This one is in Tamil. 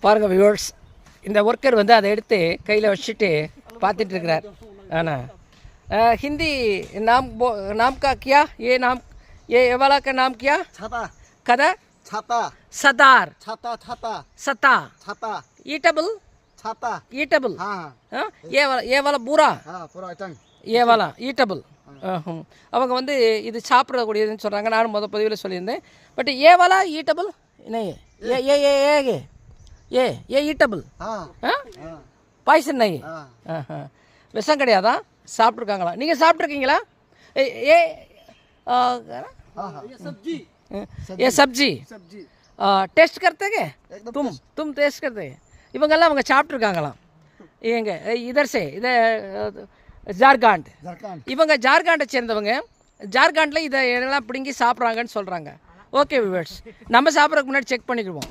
பாருங்கள் வியூவர்ஸ், இந்த ஒர்க்கர் வந்து அதை எடுத்து கையில் வச்சுட்டு பார்த்துட்டு இருக்கிறார். ஆனா हिंदी नाम का क्या, ये वाला का नाम क्या? छाता कदा छाता सदार छाता छाता सता छाता ईटबल छाता ईटबल हाँ हाँ ये वाला पूरा हाँ पूरा टंग ये वाला ஈட்டபிள். அவங்க வந்து இது சாப்பிடக்கூடியதுன்னு சொல்கிறாங்க. நானும் மொதல் பதிவில் சொல்லியிருந்தேன். பட் ஏ வாலா ஈட்டபிள் என்ன ஏ ஏ ஏ ஏ ஏ ஏ ஈட்டபிள். பாய்சன் நை விஷம் கிடையாதா? சாப்பிட்ருக்காங்களா? நீங்கள் சாப்பிட்ருக்கீங்களா? ஏ ये सब्जी टेस्ट करते हैं तुम टेस्ट करते हैं. இவங்கெல்லாம் அவங்க சாப்பிட்ருக்காங்களாம். எங்க இதர் சே இதை ஜார்க்கண்ட். இவங்க ஜார்க்கண்டை சேர்ந்தவங்க. ஜார்க்கண்டில் இதை எல்லாம் பிடுங்கி சாப்பிட்றாங்கன்னு சொல்கிறாங்க. ஓகே வியூவர்ஸ், நம்ம சாப்பிட்றதுக்கு முன்னாடி செக் பண்ணிக்குவோம்.